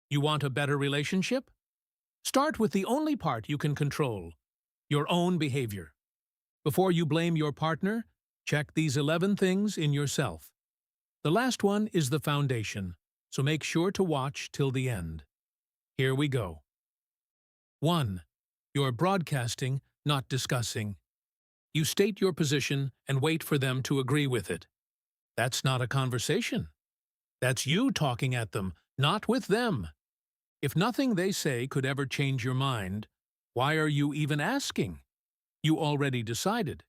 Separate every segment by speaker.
Speaker 1: You want a better relationship? Start with the only part you can control, your own behavior. Before you blame your partner, check these 11 things in yourself. The last one is the foundation, so make sure to watch till the end. Here we go. 1. You're broadcasting, not discussing. You state your position and wait for them to agree with it. That's not a conversation. That's you talking at them, not with them. If nothing they say could ever change your mind, why are you even asking? You already decided.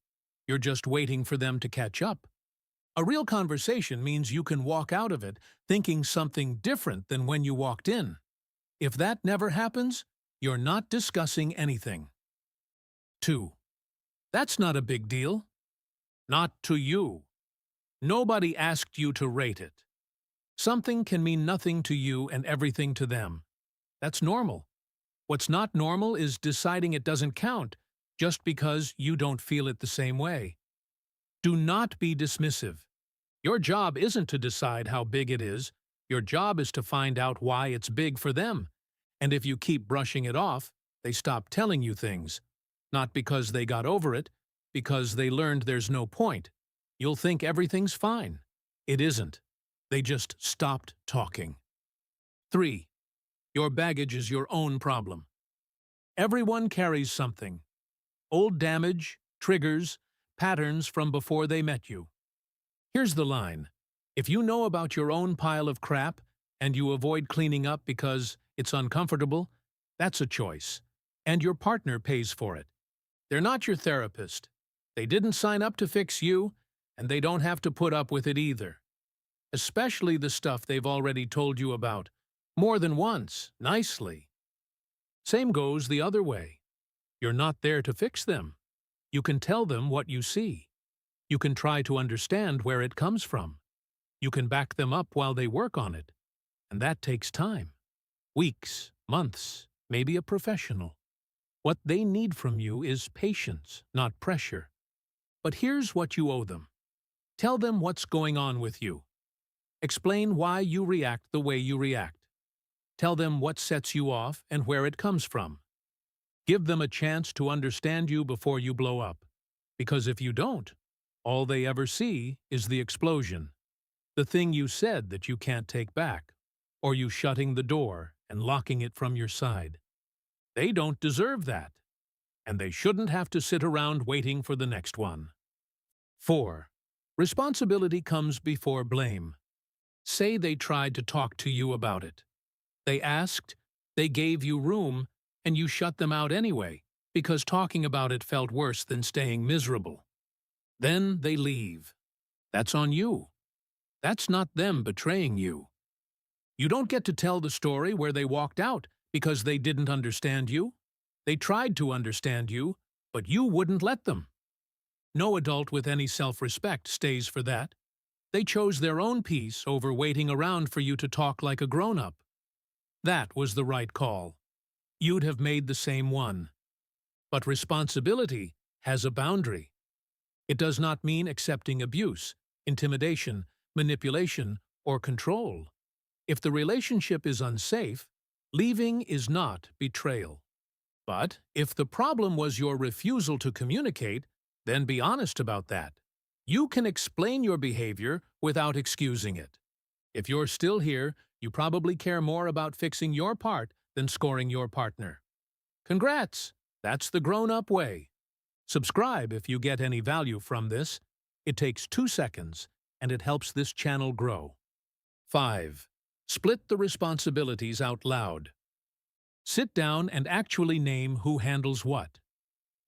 Speaker 1: You're just waiting for them to catch up. A real conversation means you can walk out of it thinking something different than when you walked in. If that never happens, you're not discussing anything. 2. That's not a big deal. Not to you. Nobody asked you to rate it. Something can mean nothing to you and everything to them. That's normal. What's not normal is deciding it doesn't count just because you don't feel it the same way. Do not be dismissive. Your job isn't to decide how big it is. Your job is to find out why it's big for them. And if you keep brushing it off, they stop telling you things. Not because they got over it, because they learned there's no point. You'll think everything's fine. It isn't. They just stopped talking. 3. Your baggage is your own problem. Everyone carries something. Old damage, triggers, patterns from before they met you. Here's the line. If you know about your own pile of crap and you avoid cleaning up because it's uncomfortable, that's a choice. And your partner pays for it. They're not your therapist. They didn't sign up to fix you, and they don't have to put up with it either. Especially the stuff they've already told you about, more than once, nicely. Same goes the other way. You're not there to fix them. You can tell them what you see. You can try to understand where it comes from. You can back them up while they work on it. And that takes time. Weeks, months, maybe a professional. What they need from you is patience, not pressure. But here's what you owe them. Tell them what's going on with you. Explain why you react the way you react. Tell them what sets you off and where it comes from. Give them a chance to understand you before you blow up. Because if you don't, all they ever see is the explosion. The thing you said that you can't take back, or you shutting the door and locking it from your side. They don't deserve that, and they shouldn't have to sit around waiting for the next one. 4. Responsibility comes before blame. Say they tried to talk to you about it. They asked, they gave you room, and you shut them out anyway, because talking about it felt worse than staying miserable. Then they leave. That's on you. That's not them betraying you. You don't get to tell the story where they walked out because they didn't understand you. They tried to understand you, but you wouldn't let them. No adult with any self-respect stays for that. They chose their own peace over waiting around for you to talk like a grown-up. That was the right call. You'd have made the same one. But responsibility has a boundary. It does not mean accepting abuse, intimidation, manipulation, or control. If the relationship is unsafe, leaving is not betrayal. But if the problem was your refusal to communicate, then be honest about that. You can explain your behavior without excusing it. If you're still here, you probably care more about fixing your part than scoring your partner. Congrats! That's the grown-up way. Subscribe if you get any value from this. It takes 2 seconds, and it helps this channel grow. 5. Split the responsibilities out loud. Sit down and actually name who handles what.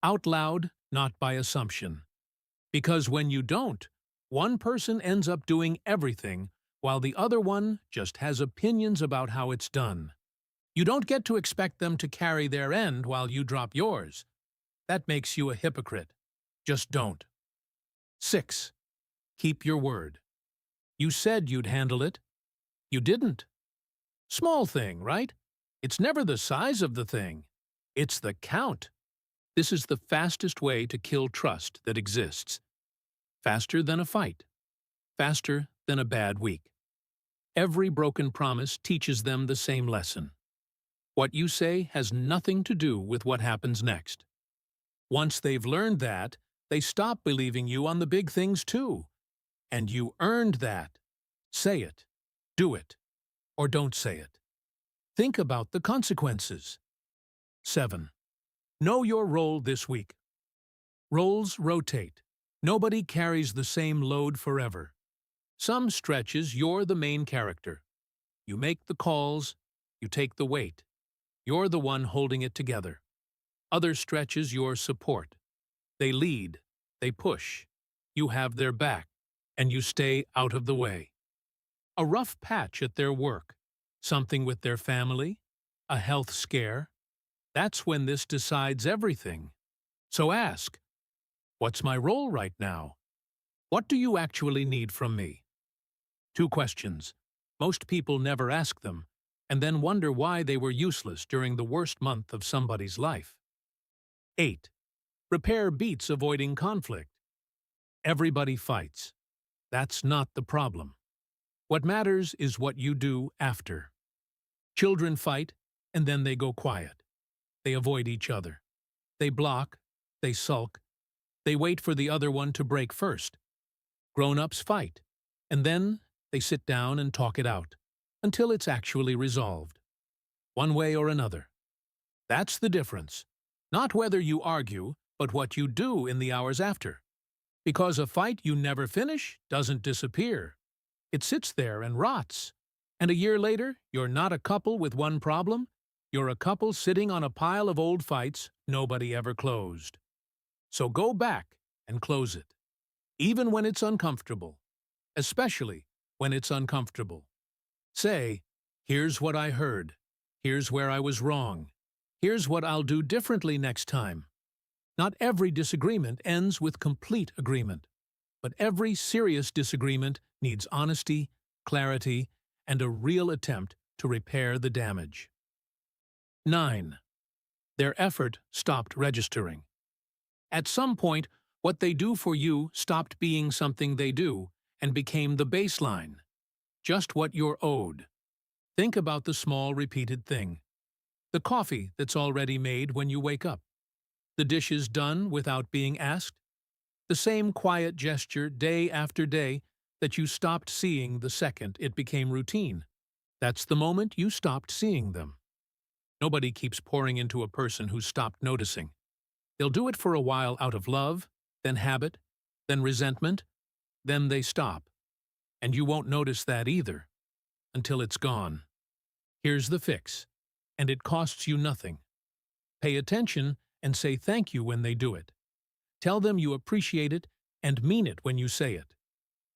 Speaker 1: Out loud, not by assumption. Because when you don't, one person ends up doing everything while the other one just has opinions about how it's done. You don't get to expect them to carry their end while you drop yours. That makes you a hypocrite. Just don't. 6. Keep your word. You said you'd handle it. You didn't. Small thing, right? It's never the size of the thing. It's the count. This is the fastest way to kill trust that exists. Faster than a fight. Faster than a bad week. Every broken promise teaches them the same lesson. What you say has nothing to do with what happens next. Once they've learned that, they stop believing you on the big things too. And you earned that. Say it, do it, or don't say it. Think about the consequences. 7. Know your role this week. Roles rotate. Nobody carries the same load forever. Some stretches you're the main character. You make the calls, you take the weight. You're the one holding it together. Other stretches you're support. They lead, they push. You have their back, and you stay out of the way. A rough patch at their work, something with their family, a health scare. That's when this decides everything. So ask, what's my role right now? What do you actually need from me? 2 questions. Most people never ask them, and then wonder why they were useless during the worst month of somebody's life. 8. Repair beats avoiding conflict. Everybody fights. That's not the problem. What matters is what you do after. Children fight, and then they go quiet. They avoid each other. They block, they sulk, they wait for the other one to break first. Grown-ups fight, and then they sit down and talk it out, until it's actually resolved. One way or another. That's the difference. Not whether you argue, but what you do in the hours after. Because a fight you never finish doesn't disappear. It sits there and rots. And a year later, you're not a couple with one problem. You're a couple sitting on a pile of old fights nobody ever closed. So go back and close it. Even when it's uncomfortable. Especially when it's uncomfortable. Say, here's what I heard. Here's where I was wrong. Here's what I'll do differently next time. Not every disagreement ends with complete agreement, but every serious disagreement needs honesty, clarity, and a real attempt to repair the damage. 9. Their effort stopped registering. At some point, what they do for you stopped being something they do and became the baseline, just what you're owed. Think about the small repeated thing. The coffee that's already made when you wake up. The dishes done without being asked. The same quiet gesture day after day that you stopped seeing the second it became routine. That's the moment you stopped seeing them. Nobody keeps pouring into a person who's stopped noticing. They'll do it for a while out of love, then habit, then resentment, then they stop. And you won't notice that either, until it's gone. Here's the fix, and it costs you nothing. Pay attention and say thank you when they do it. Tell them you appreciate it and mean it when you say it.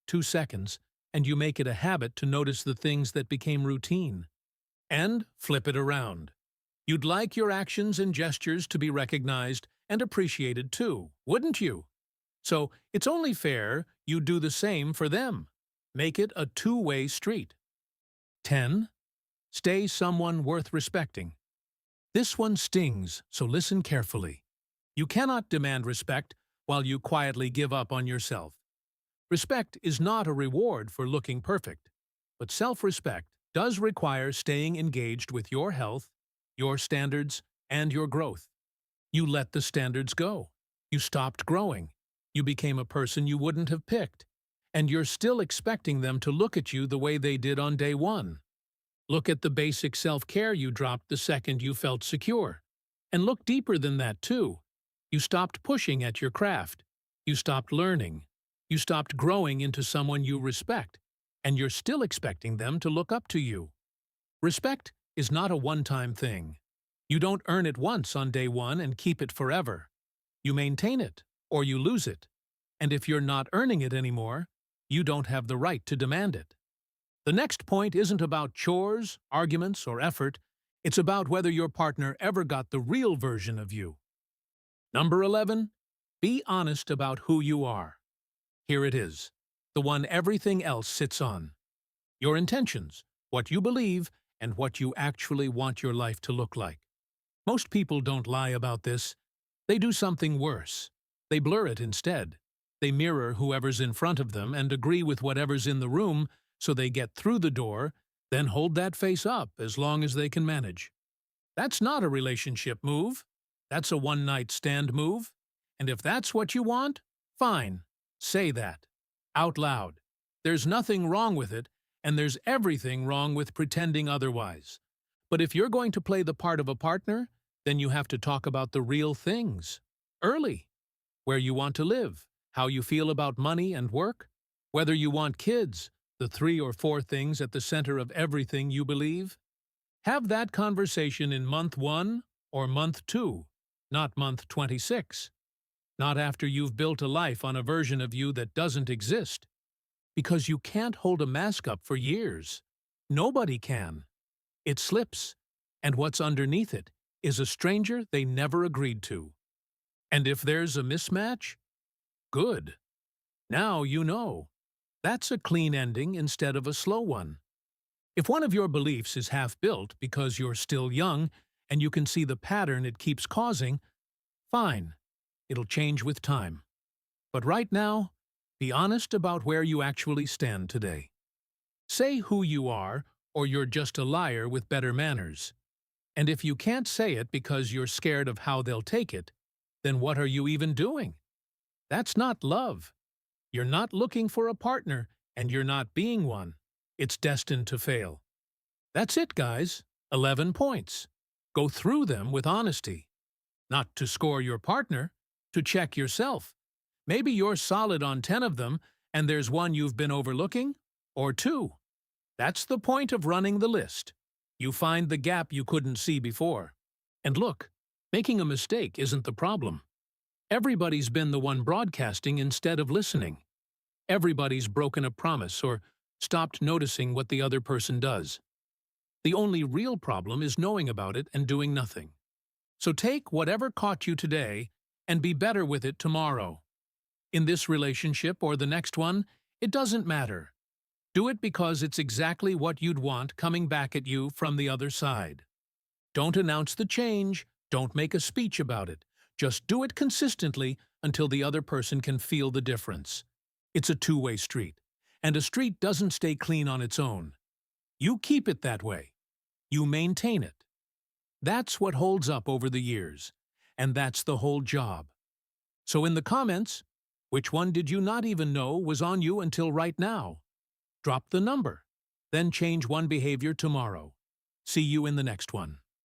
Speaker 1: 2 seconds, and you make it a habit to notice the things that became routine. And flip it around. You'd like your actions and gestures to be recognized and appreciated too, wouldn't you? So it's only fair you do the same for them. Make it a 2-way street. 10. Stay someone worth respecting. This one stings, so listen carefully. You cannot demand respect while you quietly give up on yourself. Respect is not a reward for looking perfect, but self-respect does require staying engaged with your health, your standards, and your growth. You let the standards go. You stopped growing. You became a person you wouldn't have picked. And you're still expecting them to look at you the way they did on day 1. Look at the basic self-care you dropped the second you felt secure. And look deeper than that, too. You stopped pushing at your craft. You stopped learning. You stopped growing into someone you respect. And you're still expecting them to look up to you. Respect is not a one-time thing. You don't earn it once on day 1 and keep it forever. You maintain it, or you lose it. And if you're not earning it anymore, you don't have the right to demand it. The next point isn't about chores, arguments, or effort. It's about whether your partner ever got the real version of you. Number 11. Be honest about who you are. Here it is, the one everything else sits on. Your intentions, what you believe, and what you actually want your life to look like. Most people don't lie about this. They do something worse. They blur it instead. They mirror whoever's in front of them and agree with whatever's in the room so they get through the door, then hold that face up as long as they can manage. That's not a relationship move. That's a one-night stand move. And if that's what you want, fine. Say that. Out loud. There's nothing wrong with it, and there's everything wrong with pretending otherwise. But if you're going to play the part of a partner, then you have to talk about the real things. Early. Where you want to live, how you feel about money and work, whether you want kids, the 3 or 4 things at the center of everything you believe. Have that conversation in month 1 or month 2, not month 26. Not after you've built a life on a version of you that doesn't exist. Because you can't hold a mask up for years. Nobody can. It slips, and what's underneath it is a stranger they never agreed to. And if there's a mismatch, good. Now you know. That's a clean ending instead of a slow one. If one of your beliefs is half-built because you're still young and you can see the pattern it keeps causing, fine. It'll change with time. But right now, be honest about where you actually stand today. Say who you are, or you're just a liar with better manners. And if you can't say it because you're scared of how they'll take it, then what are you even doing? That's not love. You're not looking for a partner, and you're not being one. It's destined to fail. That's it, guys. 11 points. Go through them with honesty. Not to score your partner, to check yourself. Maybe you're solid on 10 of them, and there's one you've been overlooking, or 2. That's the point of running the list. You find the gap you couldn't see before. And look, making a mistake isn't the problem. Everybody's been the one broadcasting instead of listening. Everybody's broken a promise or stopped noticing what the other person does. The only real problem is knowing about it and doing nothing. So take whatever caught you today and be better with it tomorrow. In this relationship or the next one, it doesn't matter. Do it because it's exactly what you'd want coming back at you from the other side. Don't announce the change, don't make a speech about it. Just do it consistently until the other person can feel the difference. It's a two-way street, and a street doesn't stay clean on its own. You keep it that way. You maintain it. That's what holds up over the years, and that's the whole job. So in the comments, which one did you not even know was on you until right now? Drop the number, then change one behavior tomorrow. See you in the next one.